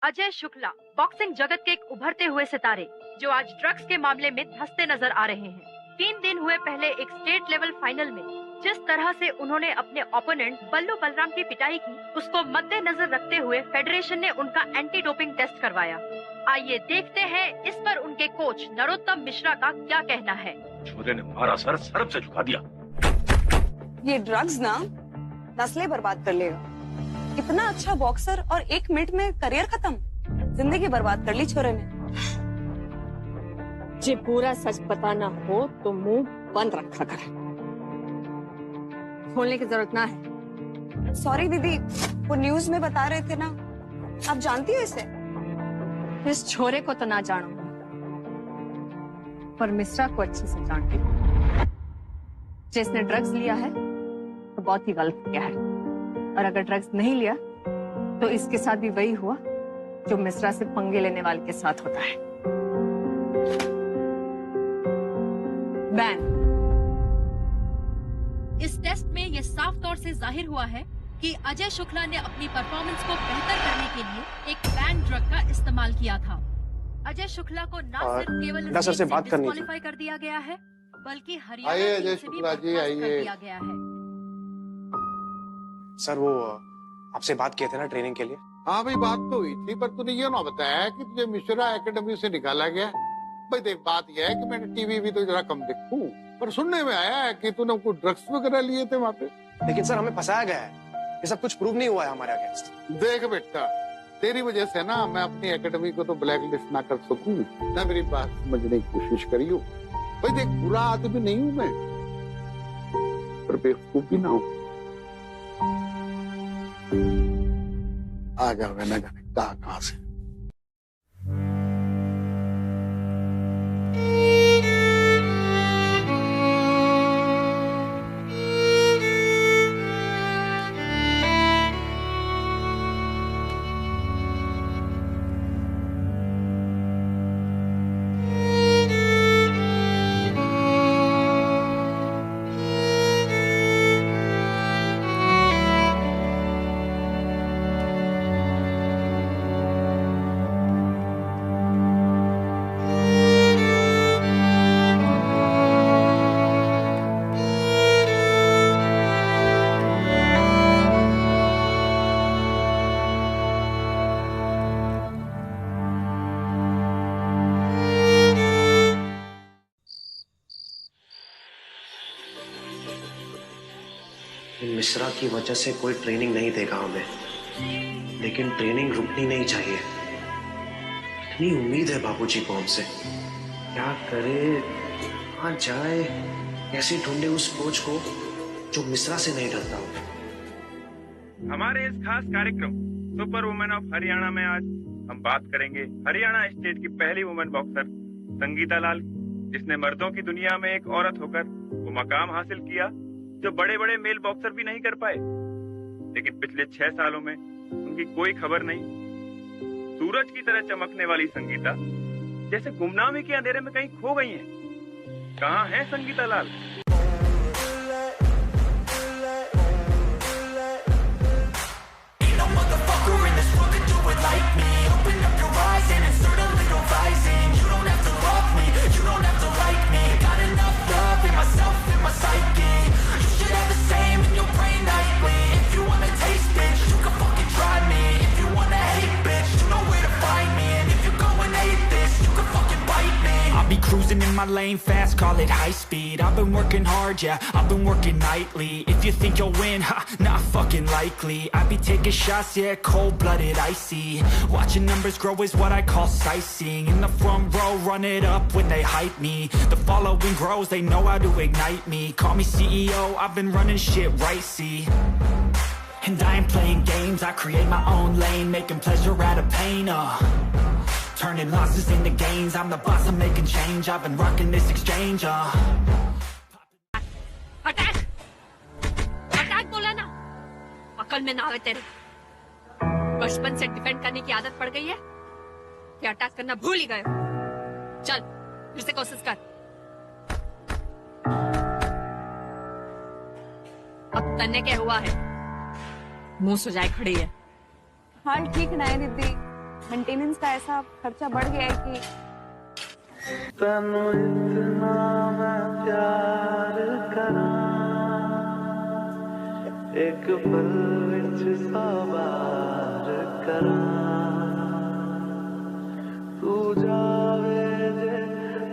Ajay Shukla boxing जगत के एक उभरते हुए सितारे जो आज ड्रग्स के मामले में धंसते नजर आ रहे हैं। 3 दिन हुए पहले एक स्टेट लेवल फाइनल में जिस तरह से उन्होंने अपने ओपोनेंट बल्लू बलराम की पिटाई की, उसको मद्देनजर रखते हुए फेडरेशन ने उनका एंटी डोपिंग टेस्ट करवाया। आइए देखते हैं इस पर उनके कोच नरोत्तम मिश्रा का क्या कहना है। छोरे ने मारा सर सरब से झुका दिया। ये ड्रग्स ना नस्लें बर्बाद कर लेगा। इतना अच्छा बॉक्सर और 1 मिनट में करियर खत्म, जिंदगी बर्बाद कर ली छोरे ने। जे पूरा सच बताना हो तो मुंह बंद रखा कर, खोलने की जरूरत ना है। सॉरी दीदी, वो न्यूज में बता रहे थे ना, आप जानती हो इसे? इस छोरे को तो ना जानो, पर मिश्रा को अच्छे से जानती हूँ। जिसने ड्रग्स लिया है तो बहुत ही गलत किया है, और अगर ड्रग्स नहीं लिया तो इसके साथ भी वही हुआ जो मिश्रा से पंगे लेने वाले के साथ होता है। बैन। इस टेस्ट में ये साफ तौर से जाहिर हुआ है कि अजय शुक्ला ने अपनी परफॉर्मेंस को बेहतर करने के लिए एक बैन ड्रग का इस्तेमाल किया था। अजय शुक्ला को न सिर्फ केवल डिस्क्वालीफाई कर दिया गया है, बल्कि हरियाणा टीम से भी बर्खास्त कर दिया गया है। सर वो आपसे बात किए थे ना ट्रेनिंग के लिए? हाँ भाई, बात तो हुई थी, पर तूने ये ना बताया कि तुझे मिश्रा एकेडमी से निकाला गया। भाई देख, बात यह है कि मैंने टीवी भी तो जरा कम देखूं, पर सुनने में आया है कि तूने कुछ ड्रग्स वगैरह लिए थे वहाँ पे। लेकिन सर हमें फंसाया गया है, ये सब कुछ प्रूव नहीं हुआ है हमारे अगेंस्ट। देख बेटा, तेरी वजह से ना मैं अपनी एकेडमी को तो ब्लैक लिस्ट ना कर सकूं ना, मेरी बात समझने की कोशिश करियो। भाई देख, बुरा आदमी नहीं हूं मैं, पर बेवकूफ भी ना हूं। आ जाओगे ना जाने कहां से। मिश्रा की वजह से कोई ट्रेनिंग नहीं देगा हमें, लेकिन ट्रेनिंग रुकनी नहीं चाहिए। इतनी उम्मीद है बाबूजी को हमसे। क्या करे, कहाँ जाए, कैसे ढूंढे उस कोच को जो मिश्रा से नहीं डरता हो। हमारे इस खास कार्यक्रम सुपर वुमेन ऑफ हरियाणा में आज हम बात करेंगे हरियाणा स्टेट की पहली वुमेन बॉक्सर संगीता लाल, जिसने मर्दों की दुनिया में एक औरत होकर वो मकाम हासिल किया जो बड़े बड़े मेल बॉक्सर भी नहीं कर पाए। लेकिन पिछले 6 सालों में उनकी कोई खबर नहीं। सूरज की तरह चमकने वाली संगीता जैसे गुमनामी के अंधेरे में कहीं खो गई हैं। कहाँ है संगीता लाल? Cruising in my lane fast, call it high speed. I've been working hard, yeah, I've been working nightly. If you think you'll win, ha, not fucking likely. I be taking shots, yeah, cold-blooded, icy. Watching numbers grow is what I call sightseeing. In the front row, run it up when they hype me. The following grows, they know how to ignite me. Call me CEO, I've been running shit right, see. And I ain't playing games, I create my own lane, making pleasure out of pain, turning losses into gains. I'm the boss, I'm making change. I've been rocking this exchange, attack! Attack बोला ना, अकल में ना आवे तेरे। बचपन से defend करने की आदत पड़ गई है कि अटैक करना भूल ही गए। चल फिर से कोशिश कर। अब तन्ने क्या हुआ है? मुंह सुजाए खड़ी है। हाल ठीक नहीं दीदी, मेंटेनेंस का ऐसा खर्चा बढ़ गया है कि तनु इतना मैं प्यार करा एक पल विच सवार करा तू जावे जे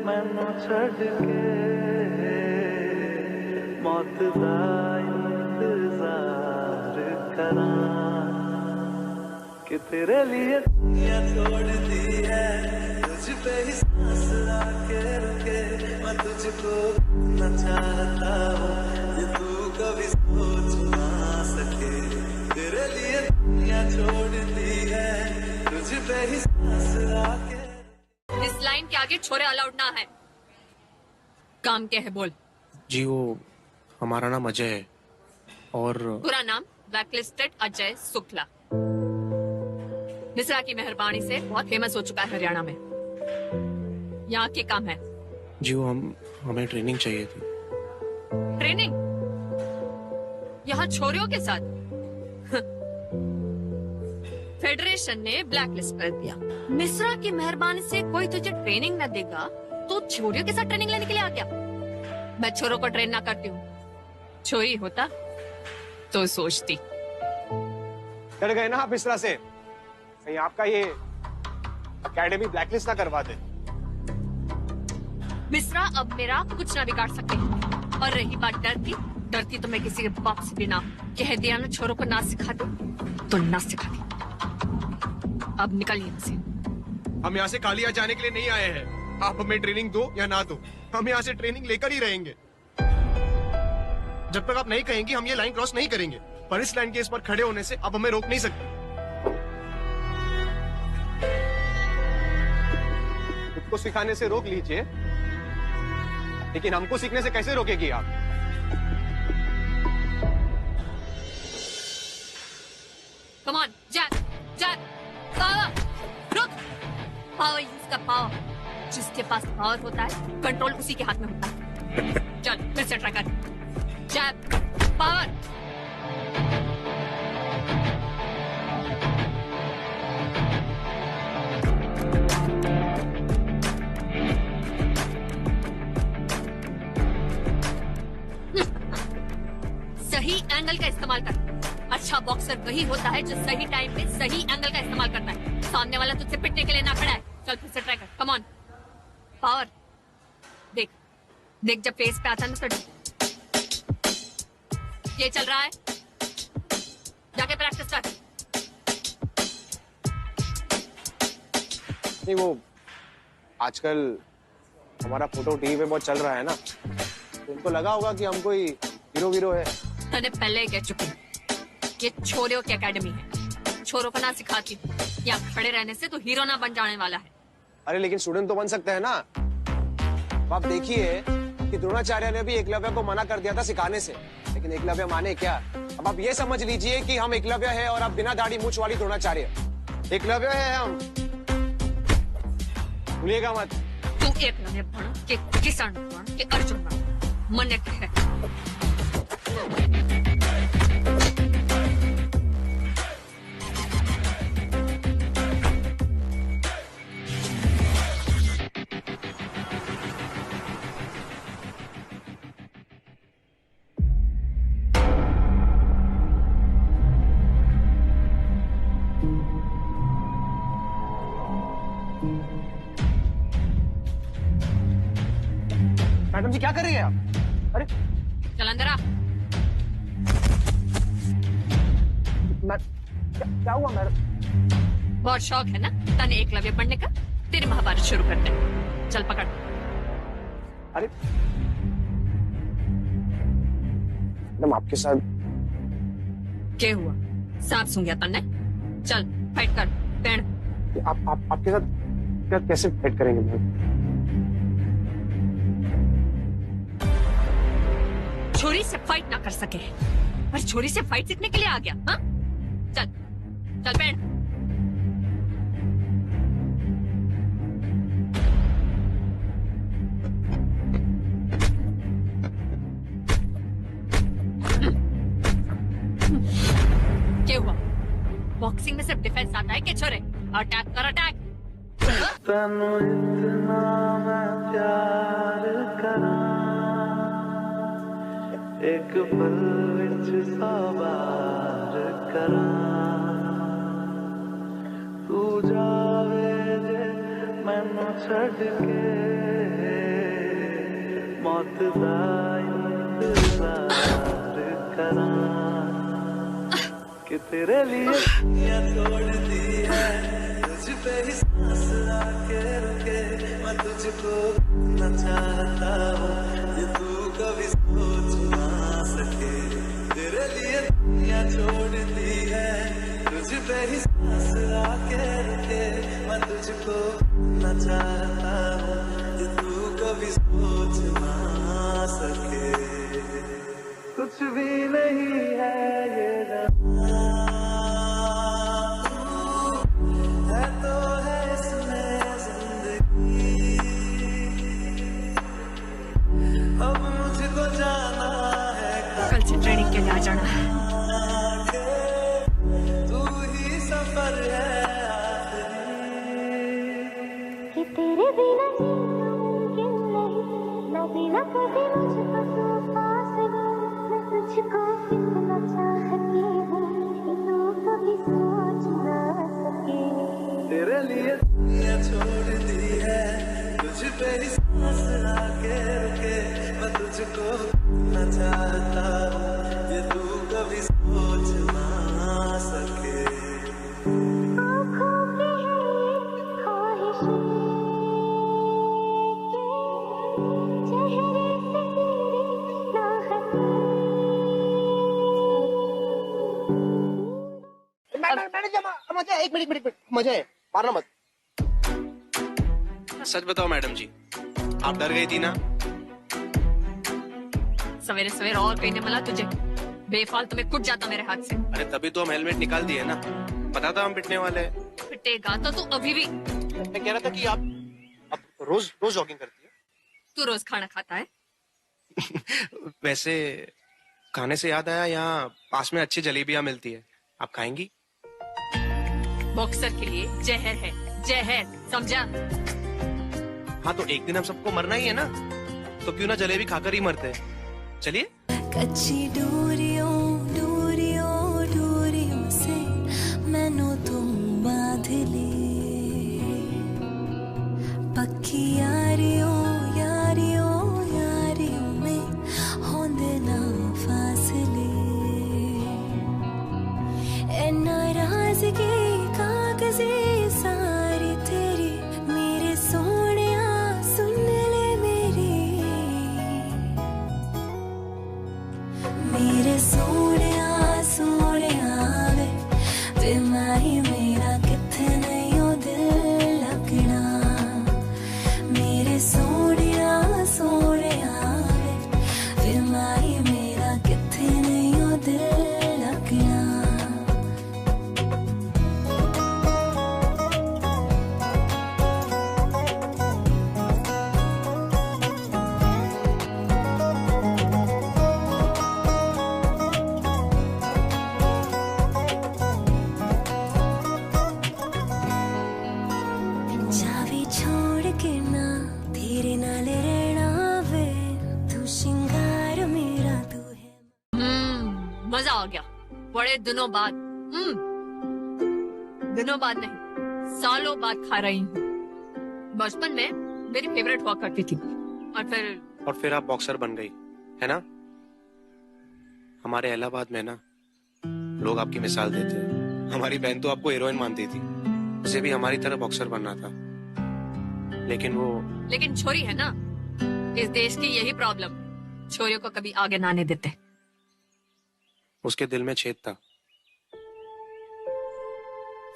मैनू छड़ के मौत दा इंतजार करा कि तेरे लिए दुनिया छोड़ दी है तुझ पे ही सांस आके रुके मैं तुझको न चाहता हूँ ये तू कभी सोच ना सके तेरे लिए दुनिया छोड़ दी है तुझ पे ही सांस आके। इस लाइन के आगे छोरे अलाउड ना है। काम क्या है बोल। जी वो हमारा नाम अजय है और पूरा नाम ब्लैकलिस्टेड अजय शुक्ला। मिश्रा की मेहरबानी से बहुत फेमस हो चुका है हरियाणा में। यहाँ के काम है। जी वो हमें ट्रेनिंग चाहिए थी। ट्रेनिंग यहाँ छोरियों के साथ? फेडरेशन ने ब्लैकलिस्ट कर दिया। मिश्रा की मेहरबानी से कोई तुझे ट्रेनिंग न देगा तो छोरियों के साथ ट्रेनिंग लेने के लिए आ गया। मैं छोरों को ट्रेन ना करती हूँ। छोरी होता तो सोचती। डर गए ना आप मिश्रा से? कहीं आपका ये एकेडमी ब्लैकलिस्ट ना करवा दे। मिश्रा अब मेरा कुछ ना बिगाड़ सके। और रही बात डरती तो मैं किसी के बाप से भी ना कह दिया ना छोरों को ना सिखा दो तो ना सिखा दी। अब निकल यहाँ से। हम यहाँ से कालिया जाने के लिए नहीं आए हैं। आप हमें ट्रेनिंग दो या ना दो, हम यहाँ से ट्रेनिंग लेकर ही रहेंगे। जब तक आप नहीं कहेंगे हम ये लाइन क्रॉस नहीं करेंगे। पर इस लाइन के इस पर खड़े होने से आप हमें रोक नहीं सकते। खुद को सिखाने से रोक लीजिए, लेकिन हमको सीखने से कैसे रोकेगी आप? Come on, Jack, power, रुक। पावर यूज कर पावर। जिसके पास पावर होता है कंट्रोल उसी के हाथ में होता है। चल फिर से ट्राई कर। जैब, पावर। सही एंगल का इस्तेमाल कर। अच्छा बॉक्सर वही होता है जो सही टाइम पे सही एंगल का इस्तेमाल करता है। सामने वाला तुझसे पिटने के लिए ना खड़ा है। चल फिर से ट्राई कर। Come on, power. देख जब फेस पे आता है ना तो ये चल रहा है। जाके प्रैक्टिस कर। नहीं वो आजकल हमारा फोटो टीवी पे बहुत चल रहा है ना, तो उनको लगा होगा कि हम कोई हीरो है। मैंने पहले ही कह चुकी हूँ ये छोरियों की एकेडमी है। छोरों को ना सिखाती। यहाँ खड़े रहने से तो हीरो ना बन जाने वाला है। अरे लेकिन स्टूडेंट तो बन सकते हैं ना। आप देखिए कि द्रोणाचार्य ने भी एकलव्य को मना कर दिया था सिखाने से, लेकिन एकलव्य माने क्या? अब आप ये समझ लीजिए कि हम एकलव्य है और आप बिना दाढ़ी मूंछ वाली द्रोणाचार्य। एकलव्य है हम, भूलिएगा मत। तू एकलव्य बन के किसान बन के अर्जुन बन, मन है। मैडम जी क्या कर रही है आप? अरे चल अंदर आ। क्या हुआ मैडम? बहुत शौक है ना तने एकलव्य बनने का? तेरी महाभारत शुरू करते हैं। चल पकड़। अरे मैडम आपके साथ क्या हुआ? सांप सूंघ गया तन्ने? चल फाइट कर। पेड़ आपके साथ कैसे फाइट करेंगे मैडम? छोरी से फाइट ना कर सके और छोरी से फाइट सीखने के लिए आ गया। हाँ चल चल पेड़। क्या हुआ? बॉक्सिंग में सिर्फ डिफेंस आता है क्या छोरे? अटैक कर अटैक। तनु इतना मैं प्यार करा, एक पल विच सौ बार करा, तू जावे जे मैनू छड़ के, मौत दा इंतजार करा, कि तेरे लिए दुनिया छोड़ दी है, तुझ पे ही सांस आके रुके, मैं तुझको न चाहता हूँ, ये तू कभी सोच ना सके, तेरे लिए दुनिया छोड़ दी है, तुझ पे ही सांस आके रुके, मैं तुझको न चाहता हूँ, ये तू कभी सोच ना सके, कुछ भी नहीं है ये कल से ट्रेनिंग के लिए आ जाना। तू ही सफर है कि तेरे बिना जीना मुमकिन नहीं, मैं बिना कभी मुझको तू पास नहीं, मैं तुझको कितना चाहती हूँ कि तू कभी सोच ना सके, तेरे लिए दुनिया छोड़ दी है, तुझ पे ही सांस आके रुके, मैं तुझको न चाहता हूँ, ये तू कभी सोच ना सके, आँखों की है ये ख्वाहिश कि चेहरे से तेरी ना हटे। मजा है, एक मिनट मजा है, मारना मत। सच बताओ मैडम जी, आप डर गई थी ना? सवेरे सवेरे और कहने मिला तुझे, बेफालतू में कुट जाता मेरे हाथ से। अरे तभी तो हम हेलमेट निकाल दिए ना, पता था हम पिटने वाले हैं। पिटेगा तो तू अभी भी। मैं कह रहा था कि आप रोज जॉगिंग करती है? तू रोज खाना खाता है? वैसे खाने से याद आया, यहाँ पास में अच्छी जलेबियाँ मिलती है, आप खाएंगी? बॉक्सर के लिए जहर है, जहर, समझा? हाँ तो एक दिन हम सबको मरना ही है ना, तो क्यों ना जलेबी खाकर ही मरते हैं। चलिए। कच्ची डोरियों डोरियों डोरियों से मैनू तुम बांध ले, पक्की यारियों यारियों यारियों में होंदे ना फासले, ए नाराजगी कागज़े सारी तेरी, मेरे सोनिया सुन ले मेरी, मेरे सोनिया सोनिया वे, ते माही मेरा किथे नहीं हो दिल लगना, मेरे सोनिया सोनिया वे, ते माही मेरा किथे नहीं हो दिल लगना। चावी छोड़ के ना तेरे नाल रहना वे, तू श्रृंगार मेरा तू है। मजा आ गया, बड़े दिनों बाद। दिनों बाद नहीं, सालों बाद खा रही हूँ। बचपन में मेरी फेवरेट हुआ करती थी, और फिर आप बॉक्सर बन गई है ना? हमारे इलाहाबाद में ना लोग आपकी मिसाल देते हैं। हमारी बहन तो आपको हीरोइन मानती थी, उसे भी हमारी तरह बॉक्सर बनना था, लेकिन छोरी है ना, इस देश की यही प्रॉब्लम, छोरियों को कभी आगे ना आने देते। उसके दिल में छेद था।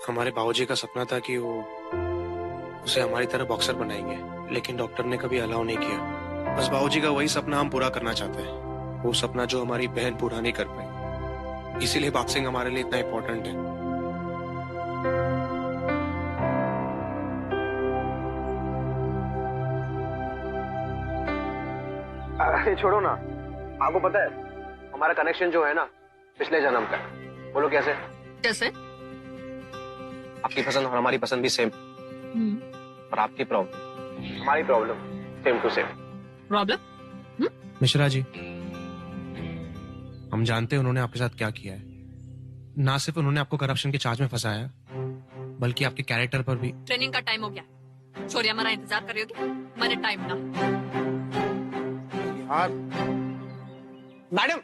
हमारे बाबूजी का सपना था कि वो उसे हमारी तरह बॉक्सर बनाएंगे, लेकिन डॉक्टर ने कभी अलाउ नहीं किया। बस बाबूजी का वही सपना हम पूरा करना चाहते हैं, वो सपना जो हमारी बहन पूरा नहीं कर पाई। इसीलिए बॉक्सिंग हमारे लिए इतना इम्पोर्टेंट है। अरे छोड़ो ना, आपको पता है हमारा कनेक्शन जो है ना पिछले जन्म का, बोलो कैसे? कैसे? आपकी पसंद और हमारी पसंद भी सेम, और आपकी प्रॉब्लम हमारी problem same to same. Problem? Mishra ji, हम जानते हैं उन्होंने आपके साथ क्या किया है। ना सिर्फ उन्होंने आपको करप्शन के चार्ज में फंसाया, बल्कि आपके कैरेक्टर पर भी। ट्रेनिंग का टाइम हो गया, छोरी हमारा इंतजार कर रही होगी, मैंने टाइम ना। यार मैडम,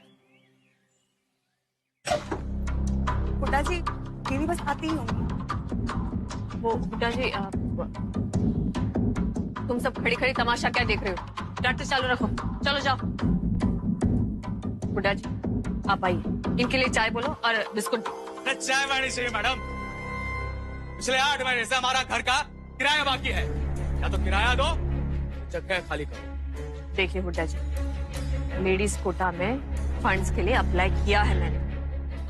हुड्डा जी, दीदी बस आती ही होंगी। वो हुड्डा जी, तुम सब खड़ी खड़ी तमाशा क्या देख रहे हो? प्रैक्टिस चालू रखो, चलो जाओ। हुड्डा जी, आप आइए, इनके लिए चाय बोलो और बिस्कुट। चाय वाणी चाहिए मैडम। पिछले 8 महीने से हमारा घर का किराया बाकी है, या तो किराया दो, जगह खाली करो। देखिए हुड्डा जी, लेडीज कोटा में फंड्स के लिए अप्लाई किया है मैंने।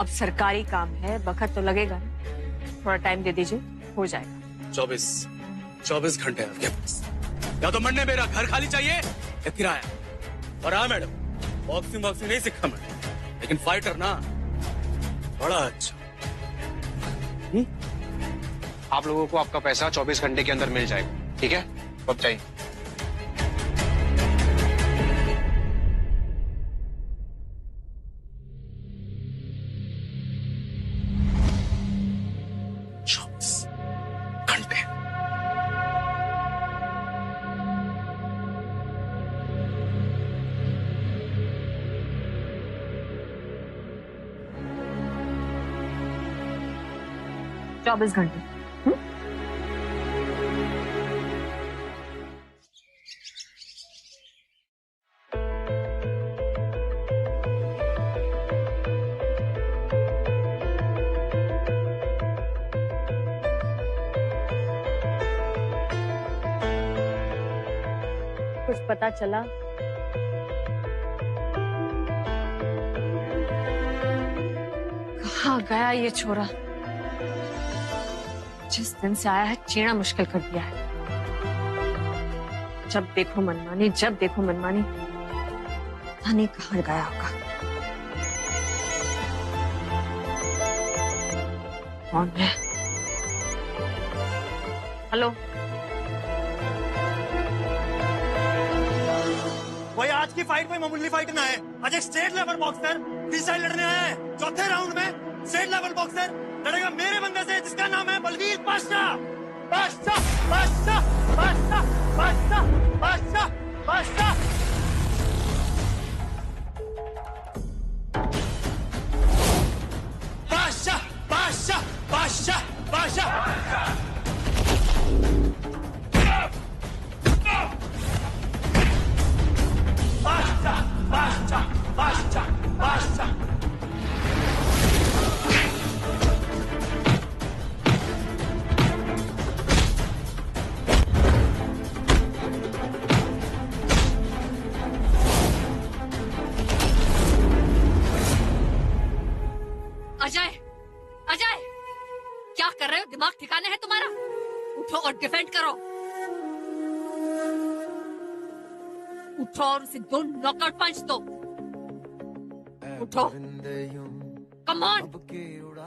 अब सरकारी काम है, वक्त तो लगेगा, थोड़ा टाइम दे दीजिए, हो जाएगा। 24 घंटे आपके पास, या तो मरने मेरा घर खाली चाहिए या किराया। और हाँ मैडम, बॉक्सिंग नहीं सीखा मैं, लेकिन फाइटर ना बड़ा अच्छा। आप लोगों को आपका पैसा 24 घंटे के अंदर मिल जाएगा, ठीक है? कब चाहिए? घंटे। चौबीस घंटे। कुछ पता चला? कहाँ गया ये छोरा? जिस दिन से आया है जीना मुश्किल कर दिया है। जब देखो मनमानी, जब देखो मनमानी। पता नहीं कहाँ गया होगा। कौन है? हेलो, वही आज की फाइट में मामूली फाइट ना है। आज एक स्टेट लेवल बॉक्सर फ्रीस्टाइल लड़ने आया है। चौथे राउंड में स्टेट लेवल बॉक्सर लड़ेगा मेरे बंदे से, जिसका नाम है Balvir Pasha. Pasha Pasha Pasha Pasha Pasha Pasha. Pasha Pasha Pasha Pasha. Basta! Basta! Basta! Basta! Ajay, Ajay, क्या कर रहे हो? दिमाग ठिकाने है तुम्हारा? उठो और डिफेंड करो। उठो और उसे 2 नॉकआउट पंच दो। उठो, कम ऑन,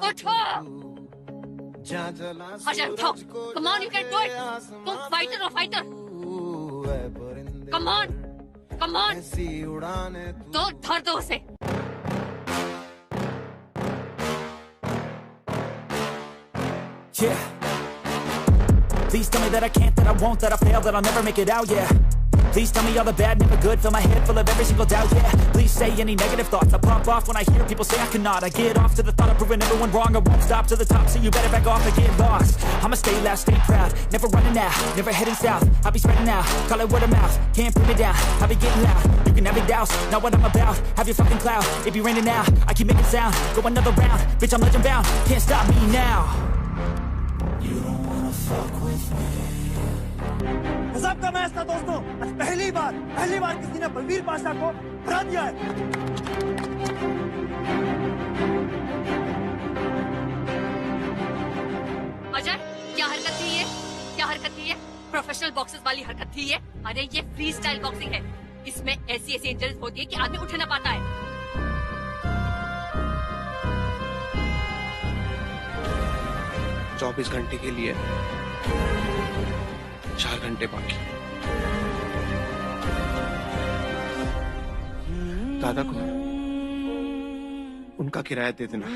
उठो। अजय उठो, come on, you can do it. तुम फाइटर हो, fighter. Come on, come on, दो, धर दो उसे। Yeah. Please tell me that I can't, that I won't, that I fail, that I'll never make it out, yeah. Please tell me all the bad, never good, fill my head full of every single doubt, yeah. Please say any negative thoughts, I pop off when I hear people say I cannot. I get off to the thought of proving everyone wrong, I won't stop to the top, so you better back off and get lost. I'ma stay loud, stay proud, never running out, never heading south. I'll be spreading out, call it word of mouth, can't put me down, I'll be getting loud. You can have it douse, not what I'm about, have your fucking clout. It be raining now, I keep making sound, go another round, bitch I'm legend bound, can't stop me now. You don't wanna fuck with me. गजब का match था दोस्तों। आज पहली बार किसी ने बलवीर पाशा को हरा दिया है। अजय, क्या हरकत थी ये? क्या हरकत थी ये? प्रोफेशनल बॉक्सर्स वाली हरकत थी ये? अरे ये फ्री स्टाइल बॉक्सिंग है। इसमें ऐसी इंजरीज होती है कि आदमी उठ ना पाता है। 24 घंटे के लिए 4 घंटे बाकी। दादा को उनका किराया दे देना।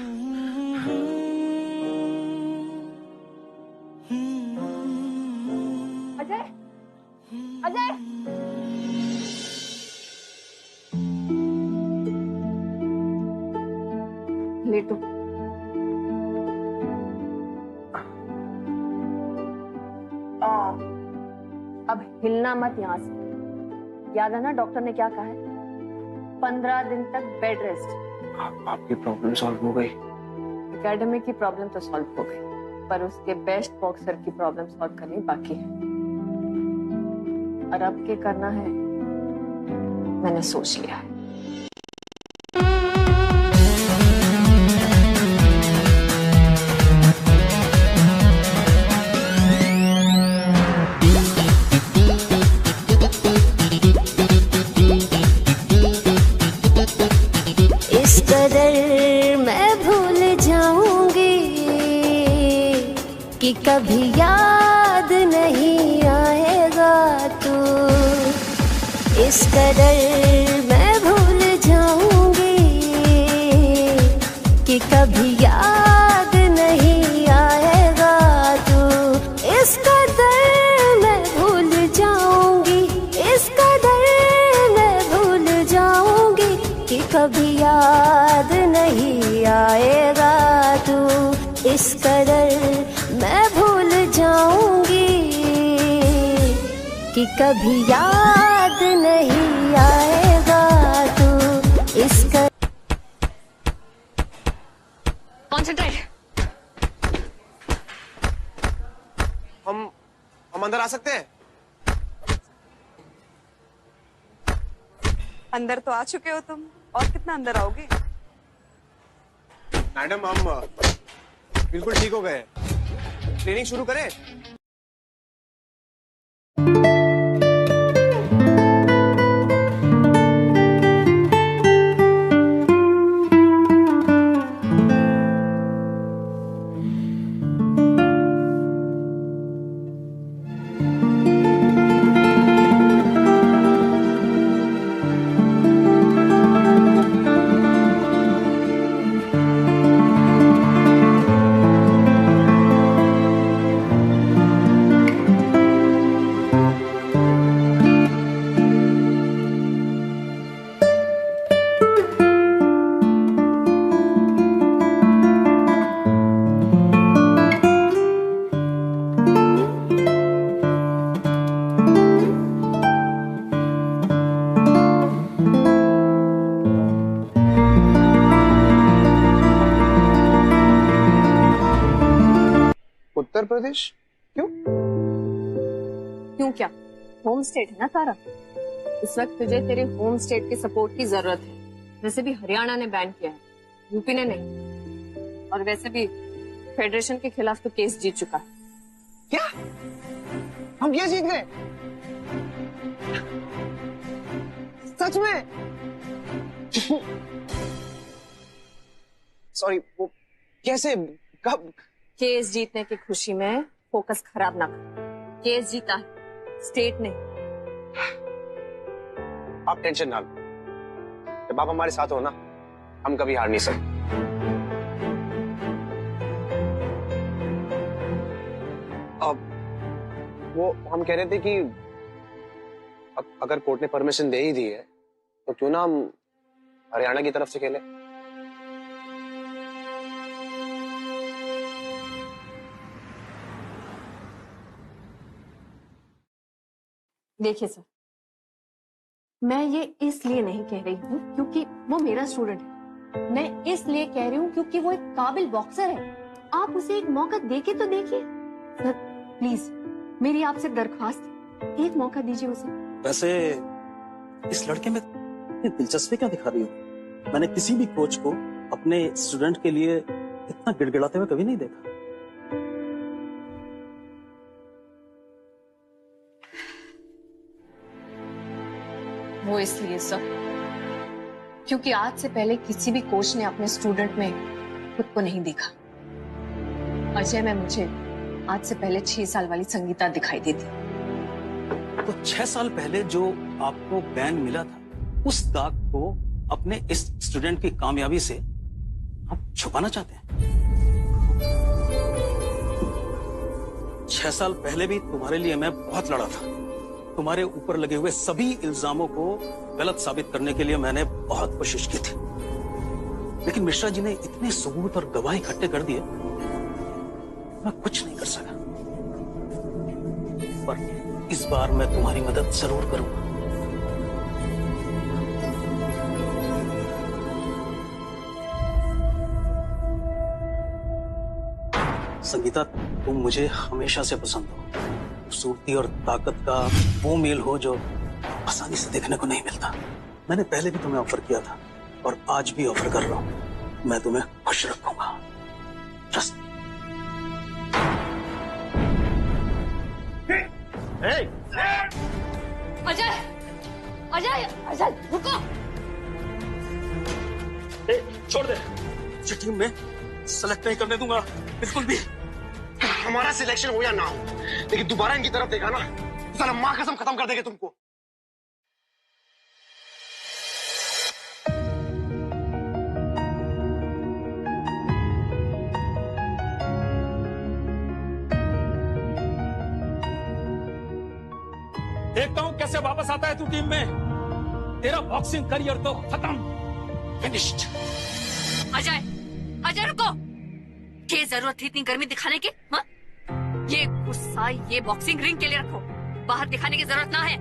अजय, अजय, लेटो। अब हिलना मत यहाँ से। याद है ना डॉक्टर ने क्या कहा है? 15 दिन तक बेड रेस्ट। आपकी प्रॉब्लम सॉल्व हो गई? एकेडमिक की प्रॉब्लम तो सॉल्व हो गई, पर उसके बेस्ट बॉक्सर की प्रॉब्लम सॉल्व करनी बाकी है। और अब क्या करना है मैंने सोच लिया है। इस कदर मैं भूल जाऊंगी कि कभी याद नहीं आएगा तू। इस कदर मैं भूल जाऊंगी कि कभी याद नहीं आएगा तू। इस कदर मैं भूल जाऊंगी, इस कदर मैं भूल जाऊंगी कि कभी याद नहीं आएगा तू। इस कदर मैं भूल जाऊंगी कि कभी याद नहीं आएगा तू। इस कदर कॉन्सेंट्रेट। हम अंदर आ सकते हैं? अंदर तो आ चुके हो तुम, और कितना अंदर आओगे? मैडम हम बिल्कुल ठीक हो गए। ट्रेनिंग शुरू करें? उत्तर प्रदेश? क्यों? क्यों क्या? होम स्टेट है ना तारा। इस वक्त तुझे तेरे होम स्टेट के सपोर्ट की जरूरत है। वैसे भी हरियाणा ने बैन किया है, यूपी ने नहीं। और वैसे भी फेडरेशन के खिलाफ तो केस जीत चुका है। क्या? हम ये जीत गए? सच में? सॉरी, वो कैसे, कब? केस जीतने की खुशी में फोकस खराब ना कर। केस जीता है, स्टेट ने। आप टेंशन ना लो, जब आप हमारे साथ हो ना, हम कभी हार नहीं सकते। अब वो हम कह रहे थे कि अगर कोर्ट ने परमिशन दे ही दी है तो क्यों ना हम हरियाणा की तरफ से खेलें। देखिए सर, मैं ये इसलिए नहीं कह रही हूँ क्योंकि वो मेरा स्टूडेंट है। मैं इसलिए कह रही हूँ क्योंकि वो एक काबिल बॉक्सर है। आप उसे एक मौका देके तो देखिए। सर प्लीज, मेरी आपसे दरख्वास्त है, एक मौका दीजिए उसे। वैसे इस लड़के में इतनी दिलचस्पी क्यों दिखा रही हो? मैंने किसी भी कोच को अपने स्टूडेंट के लिए इतना गिड़गिड़ाते हुए कभी नहीं देखा। वो इसलिए सर क्योंकि आज से पहले किसी भी कोच ने अपने स्टूडेंट में खुद को नहीं देखा। अजय में मुझे आज से पहले 6 साल वाली संगीता दिखाई देती। तो 6 साल पहले जो आपको बैन मिला था, उस दाग को अपने इस स्टूडेंट की कामयाबी से आप छुपाना चाहते हैं। 6 साल पहले भी तुम्हारे लिए मैं बहुत लड़ा था। तुम्हारे ऊपर लगे हुए सभी इल्जामों को गलत साबित करने के लिए मैंने बहुत कोशिश की थी, लेकिन मिश्रा जी ने इतने सबूत और गवाह इकट्ठे कर दिए, मैं कुछ नहीं कर सका। पर इस बार मैं तुम्हारी मदद जरूर करूंगा। संगीता, तुम मुझे हमेशा से पसंद हो। खूबसूरती और ताकत का वो मेल हो जो आसानी से देखने को नहीं मिलता। मैंने पहले भी तुम्हें ऑफर किया था और आज भी ऑफर कर रहा हूं। मैं तुम्हें खुश रखूंगा। ट्रस्ट अजय, अजय, अजय, रुको। छोड़ दे। टीम में सेलेक्ट नहीं करने दूंगा बिल्कुल भी। हमारा सिलेक्शन हो या ना हो, लेकिन दोबारा इनकी तरफ देखा ना, साला माँ कसम खत्म कर देंगे तुमको। देखता हूं कैसे वापस आता है तू टीम में। तेरा बॉक्सिंग करियर तो खत्म, फिनिश्ड। अजय, अजय रुको। क्या जरूरत थी इतनी गर्मी दिखाने की? हाँ? ये गुस्सा ये बॉक्सिंग रिंग के लिए रखो, बाहर दिखाने की जरूरत ना है।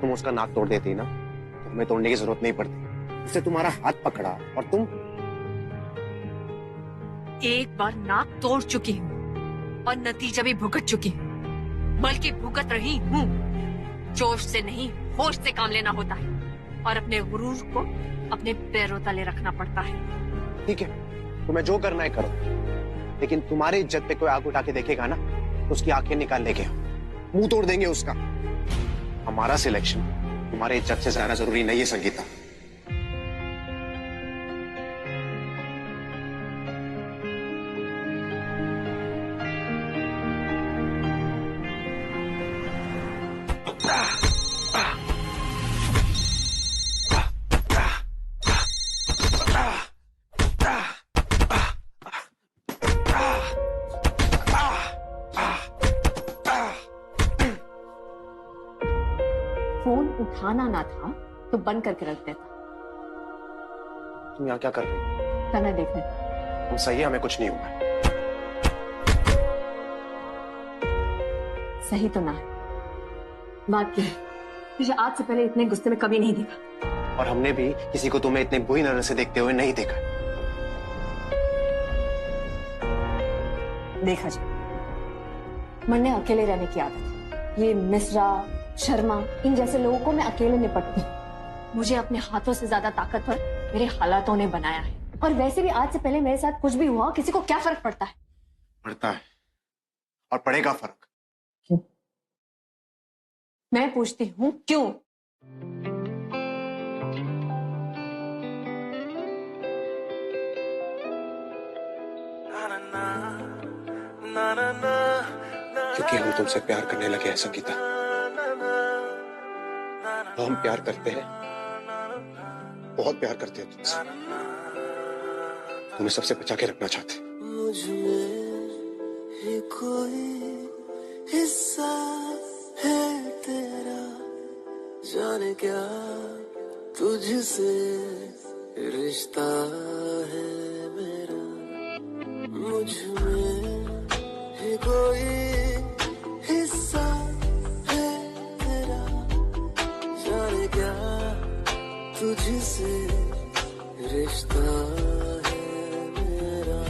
तुम उसका नाक तोड़ देती ना, तो हमें तोड़ने की जरूरत नहीं पड़ती। उससे तुम्हारा हाथ पकड़ा और तुम एक बार नाक तोड़ चुकी हूँ और नतीजा भी भुगत चुकी हूँ, बल्कि भुगत रही हूँ। जोश से नहीं, होश से काम लेना होता है और अपने गुरूर को अपने पैरों तले रखना पड़ता है। ठीक है, तुम्हें जो करना है करो, लेकिन तुम्हारी इज्जत पे कोई आग उठा के देखेगा ना, तो उसकी आंखें निकाल लेंगे, मुंह तोड़ देंगे उसका। हमारा सिलेक्शन तुम्हारी इज्जत से ज्यादा जरूरी नहीं है संगीता। फोन उठाना ना था तो बंद करके रख देता। तुम यहाँ क्या कर रही हो? खाना देखने। तुम सही है, हमें कुछ नहीं हुआ। सही तो ना है। बात की तुझे आज से पहले इतने गुस्से में कभी नहीं देखा, और हमने भी किसी को तुम्हें इतने बुरी नजर से देखते हुए नहीं देखा। देखा जा, मन ने अकेले रहने की आदत है। ये मिश्रा, शर्मा, इन जैसे लोगों को मैं अकेले निपटती हूँ। मुझे अपने हाथों से ज्यादा ताकतवर मेरे हालातों ने बनाया है। और वैसे भी आज से पहले मेरे साथ कुछ भी हुआ, किसी को क्या फर्क पड़ता है? पड़ता है, और पड़ेगा फर्क। क्यों? मैं पूछती हूँ क्यों? क्योंकि हम तुमसे प्यार करने लगे हैं संगीता। हम प्यार करते हैं, बहुत प्यार करते हैं तुमसे। तुम्हें सबसे बचा के रखना चाहते हैं। मुझमें कोई हिस्सा है तेरा, जाने क्या तुझसे रिश्ता है मेरा। मुझमें कोई हिस्सा है तेरा, जाने क्या तुझसे रिश्ता है मेरा।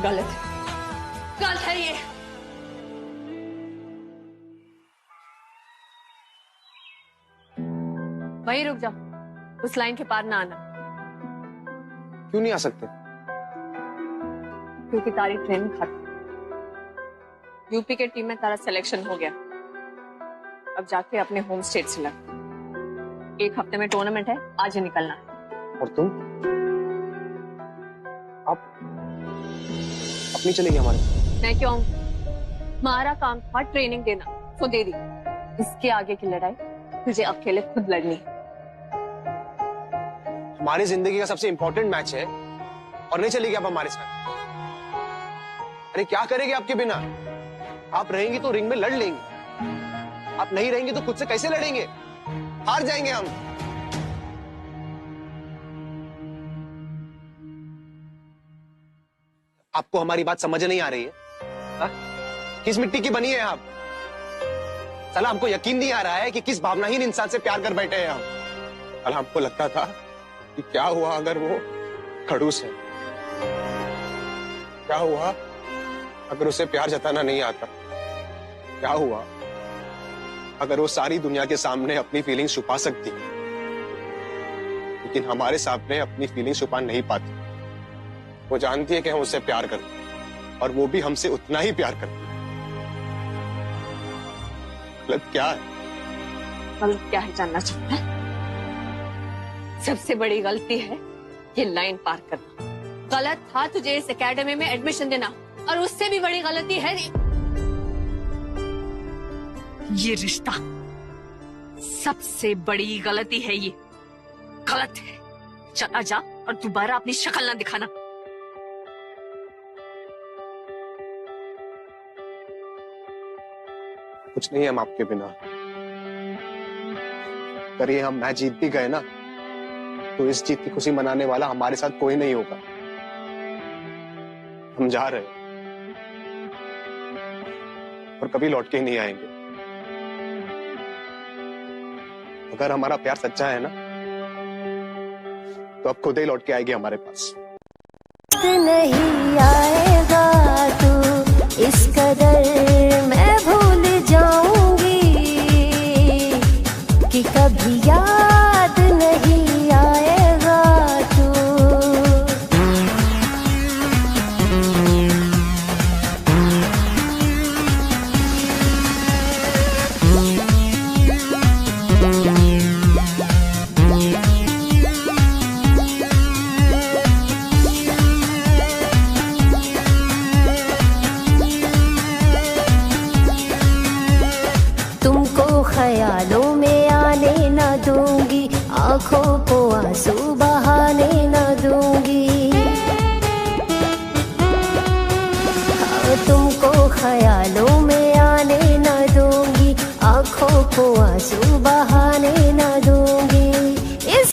गलत है ये। वहीं रुक जाओ, उस लाइन के पार ना आना। क्यों नहीं आ सकते? क्योंकि तारी ट्रेन खत्म। यूपी के टीम में तारा सिलेक्शन हो गया। अब जाके अपने होम स्टेट से लग। 1 हफ्ते में टूर्नामेंट है, आज ही निकलना है। और तुम? आप नहीं चलेगी हमारे? मैं क्यों आऊं? हमारा काम था ट्रेनिंग देना, तो दे दी। इसके आगे की लड़ाई तुझे अकेले खुद लड़नी है। हमारी जिंदगी का सबसे इंपॉर्टेंट मैच है और नहीं चलेगी आप हमारे साथ? अरे क्या करेंगे आपके बिना? आप रहेंगी तो रिंग में लड़ लेंगे, आप नहीं रहेंगे तो खुद से कैसे लड़ेंगे? हार जाएंगे हम। आपको हमारी बात समझ नहीं आ रही है? हा? किस मिट्टी की बनी है आप? साला हमको यकीन नहीं आ रहा है कि किस भावनाहीन इंसान से प्यार कर बैठे हैं हम। कल हमको लगता था कि क्या हुआ अगर वो खड़ूस है, क्या हुआ अगर उसे प्यार जताना नहीं आता, क्या हुआ अगर वो सारी दुनिया के सामने अपनी फीलिंग्स छुपा सकती, लेकिन हमारे सामने अपनी फीलिंग्स छुपा नहीं पाती। वो जानती है कि हम उससे प्यार करते हैं और वो भी हमसे उतना ही प्यार करती है। गलत क्या है? गलत क्या है जानना चाहता है? सबसे बड़ी गलती है ये लाइन पार करना। गलत था तुझे इस एकेडमी में एडमिशन देना, और उससे भी बड़ी गलती है ये रिश्ता। सबसे बड़ी गलती है ये, गलत है। चला जा और दोबारा अपनी शक्ल ना दिखाना। कुछ नहीं हम आपके बिना। अगर ये हम मैच जीत भी गए ना, तो इस जीत की खुशी मनाने वाला हमारे साथ कोई नहीं होगा। हम जा रहे हैं और कभी लौट के ही नहीं आएंगे। अगर हमारा प्यार सच्चा है ना, तो अब खुद ही लौट के आएगी हमारे पास। नहीं आएगा तू इस कदर मैं भूल जाऊंगी कि कभी याद नहीं आएगा तू। ख्यालों में आने न दूंगी, आंखों को आंसू बहाने न दूंगी। तुमको ख्यालों में आने न दूंगी, आंखों को आंसू बहाने न दूंगी। इस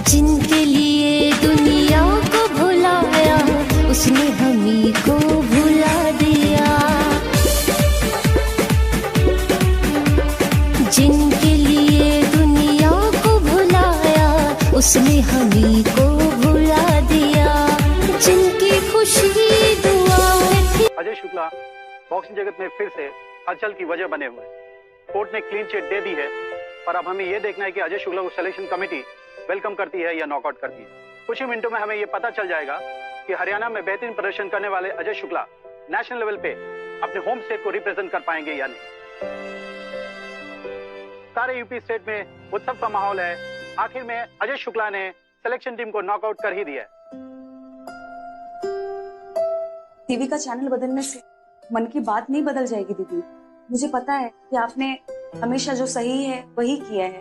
जिनके लिए दुनिया को भुलाया, उसने हमी को भुला दिया। जिनके लिए दुनिया को भुलाया, उसने हमी को भुला दिया। जिनकी खुशी दुआ में थी। अजय शुक्ला बॉक्सिंग जगत में फिर से हलचल की वजह बने हुए। कोर्ट ने क्लीन चिट दे दी है, पर अब हमें यह देखना है कि अजय शुक्ला को सिलेक्शन कमेटी वेलकम करती है या नॉकआउट करती है। कुछ ही मिनटों में हमें यह पता चल जाएगा कि हरियाणा में बेहतरीन प्रदर्शन करने वाले अजय शुक्ला नेशनल लेवल पे अपने होम स्टेट को रिप्रेजेंट कर पाएंगे या नहीं। सारे यूपी स्टेट में उत्सव का माहौल है। आखिर में अजय शुक्ला ने सिलेक्शन टीम को नॉकआउट कर ही दिया है। टीवी का चैनल बदलने से मन की बात नहीं बदल जाएगी दीदी। मुझे पता है कि आपने हमेशा जो सही है वही किया है।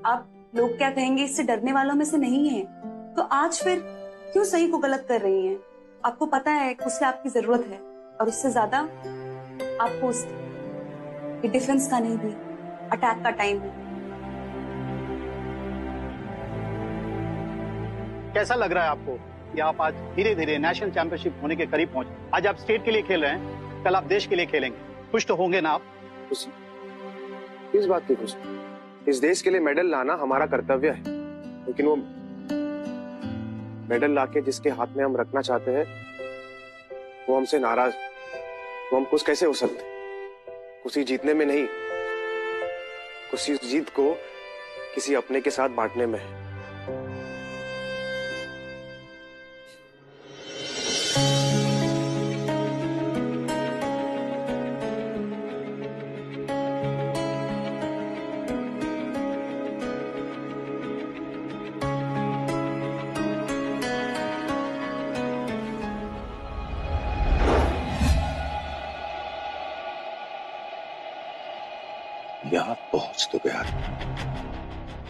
आप लोग क्या कहेंगे इससे डरने वालों में से नहीं है, तो आज फिर क्यों सही को गलत कर रही हैं? आपको पता है उसे आपकी जरूरत है, और उससे ज्यादा आपको उसकी डिफेंस का नहीं भी अटैक का टाइम है। कैसा लग रहा है आपको कि आप आज धीरे धीरे नेशनल चैंपियनशिप होने के करीब पहुंचे? आज आप स्टेट के लिए खेल रहे हैं, कल आप देश के लिए खेलेंगे। खुश तो होंगे ना आप? खुशी? किस बात की खुशी? इस देश के लिए मेडल लाना हमारा कर्तव्य है। लेकिन वो मेडल लाके जिसके हाथ में हम रखना चाहते हैं वो हमसे नाराज, तो हम खुश कैसे हो सकते? खुशी जीतने में नहीं, खुशी जीत को किसी अपने के साथ बांटने में है। यहां पहुंच तो गया,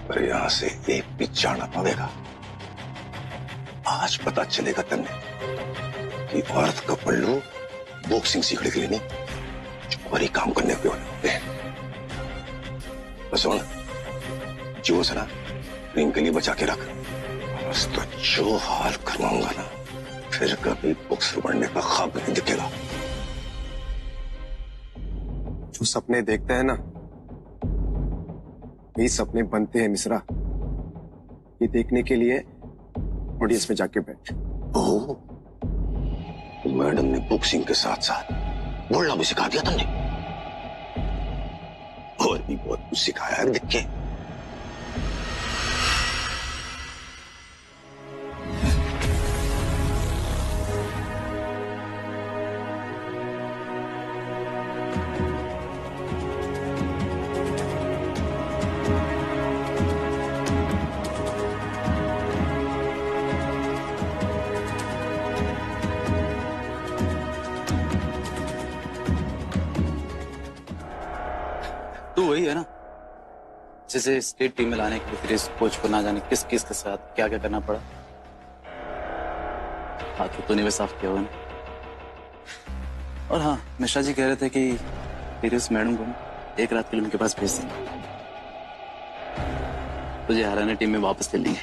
पर यहां से एक भी जाना पड़ेगा। आज पता चलेगा तन्ने कि औरत का पल्लू बॉक्सिंग सीखने के लिए नहीं, चौरी काम करने के होते हैं। बस सुन, जो से ना रिंग के लिए बचा के रख, बस तो जो हाल करवाऊंगा ना, फिर कभी बॉक्सर बनने का ख्वाब नहीं दिखेगा। जो सपने देखते हैं ना, यही सपने बनते हैं मिश्रा। ये देखने के लिए ऑडियंस में जाके बैठ। ओह, तो मैडम ने बॉक्सिंग के साथ साथ बोलना भी सिखा दिया तुमने? और भी बहुत कुछ सिखाया है देख के। तू वही है ना जिसे स्टेट टीम में लाने के लिए तेरे कोच को ना जाने किस किस के साथ क्या क्या करना पड़ा। हाथ तो तूने भी साफ किया हुआ ना। और हाँ, मिश्रा जी कह रहे थे कि तेरी उस मैडम को एक रात के लिए उनके पास भेज देंगे, तुझे हराने टीम में वापस ले लेंगे।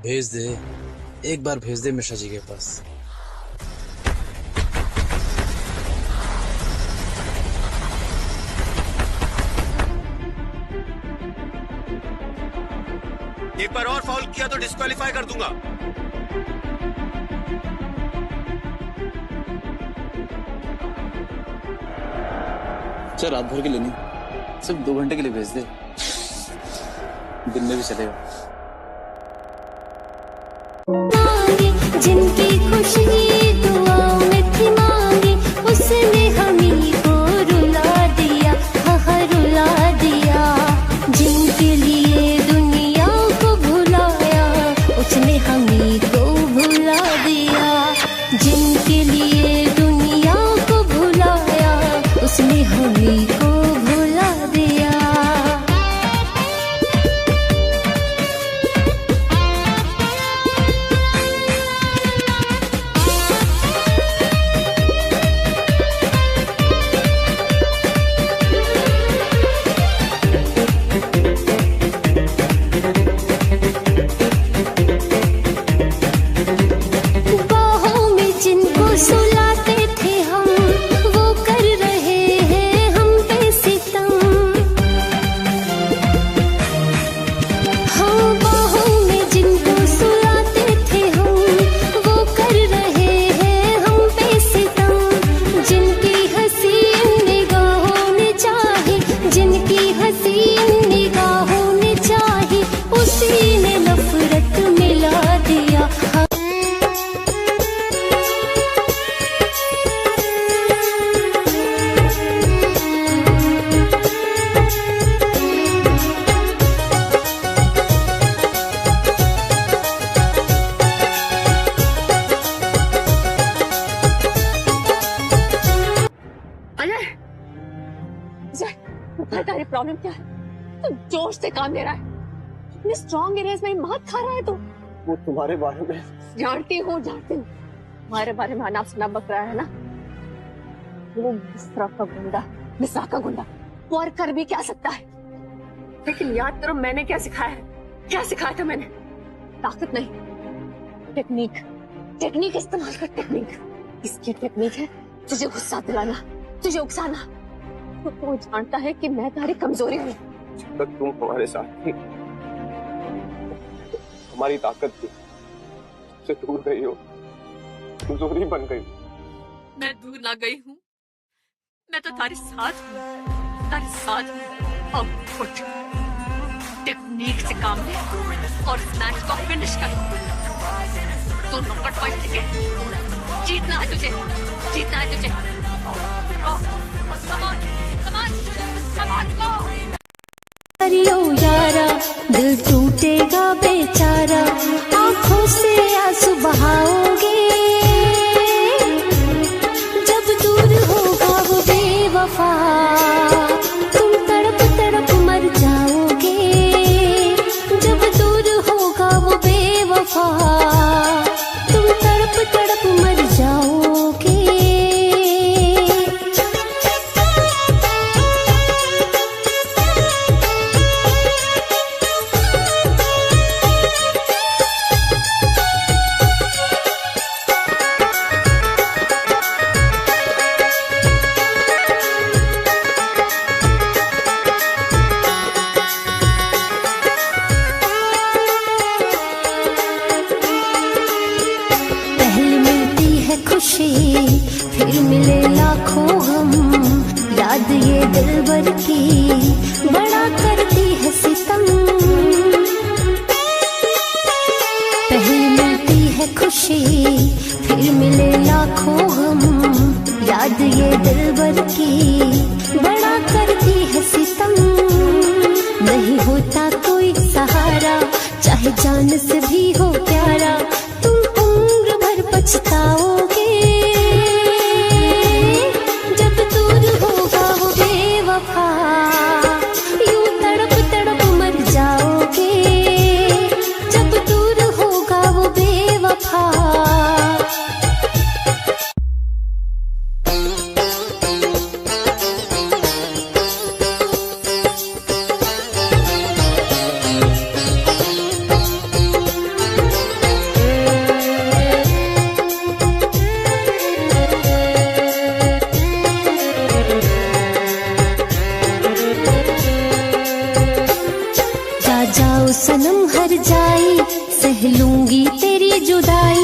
भेज दे, एक बार भेज दे मिश्रा जी के पास। एक बार और फाउल किया तो डिस्क्वालीफाई कर दूंगा। चल रात भर के लिए नहीं, सिर्फ 2 घंटे के लिए भेज दे, दिन में भी चलेगा। जिनकी खुशी दुआओं में थी मांगी, उसने हमी को रुला दिया, हाँ रुला दिया। जिनके लिए दुनिया को भुलाया, उसने हमी को भुला दिया। जिनके लिए दुनिया को भुलाया, उसने हमी को भुला दिया। बाहों में जिनको सुलाते थे हम, वो कर रहे हैं हम पे सितम। हाँ, बाहों में जिनको सुलाते थे हम, वो कर रहे हैं हम पे सितम। जिनकी हसीन निगाहों ने चाही, जिनकी हसीन निगाहों ने चाही, उसी ने नफरत मिला दिया। अजय, अजय, बता तेरी प्रॉब्लम क्या है? तू जोश से काम ले रहा है, इतने स्ट्रॉन्ग एरियाज में मत खा रहा है तू। वो तुम्हारे बारे में जानती हूँ तुम्हारे बारे में अनाप शनाप बक रहा है ना। वो मिश्रा का गुंडा वो और कर भी क्या सकता है। लेकिन याद करो मैंने क्या सिखाया है, क्या सिखाया था मैंने? ताकत नहीं, टेक्निक इस्तेमाल कर। टेक्निक इसकी टेक्निक है तुझे गुस्सा दिलाना, तुझे उकसाना। तो वो जानता है कि मैं तारी कमजोरी हूँ। जब तक तुम हमारे साथ थी, हमारी ताकत थी, उससे दूर गई हो, कमजोरी बन गई। मैं दूर ना गई हूँ, मैं तो तारे साथ हूँ, तारे साथ हूँ। अब उठ, टेक्निक से काम ले और स्नैच को फिनिश कर। तो नंबर 5 ठीक है, जीतना है तुझे, जीतना है तुझे। करियो यारा, दिल टूटेगा बेचारा, आंखों से आंसू बहाओगे, जब दूर होगा वो बेवफा, तुम तड़प तड़प मर जाओगे, जब दूर होगा वो बेवफा, तुम तड़प तड़प मर जाओगे। फिर मिले लाखों हम, याद ये दिलबर की बड़ा करती है सितम। पहले मिलती है खुशी, फिर मिले लाखों हम, याद ये दिलबर की बड़ा करती है सितम। नहीं होता कोई सहारा, चाहे जान से भी हो प्यारा, तुम उम्र भर पछताओगे, यूं तड़प तड़प मर जाओगे, जब दूर होगा वो बेवफा। जाओ सनम हर जाई, सह लूंगी तेरी जुदाई,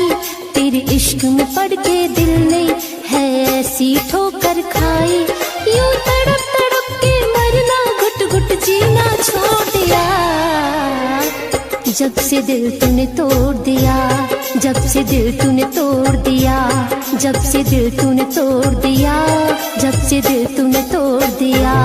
तेरे इश्क में पड़ के दिल ने है ऐसी ठोकर खाई, यूं तड़प तड़प के मरना, घुट घुट जीना छोड़ दिया, जब से दिल तूने तोड़ दिया, जब से दिल तूने तोड़ दिया, जब से दिल तूने तोड़ दिया, जब से दिल तूने तोड़ दिया।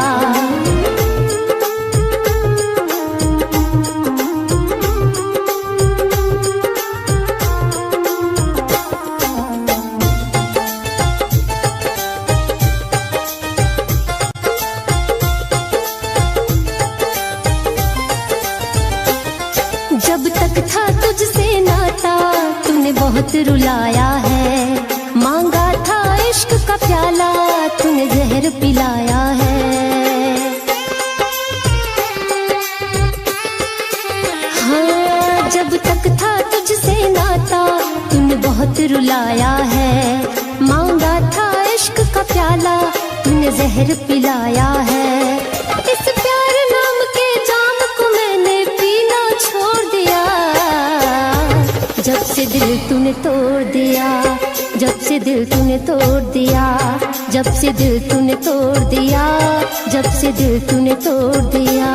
जब तक था तुझसे नाता, तूने बहुत रुलाया है, मांगा था इश्क का प्याला, तूने जहर पिलाया है। हाँ, जब तक था तुझसे नाता, तूने बहुत रुलाया है, मांगा था इश्क का प्याला, तूने जहर पिलाया है। इस प्यार नाम के जाम को मैंने पीना छोड़ दिया, जब से दिल तूने तोड़ दिया, जब से दिल तूने तोड़ दिया, जब से दिल तूने तोड़ दिया, जब से दिल तूने तोड़ दिया।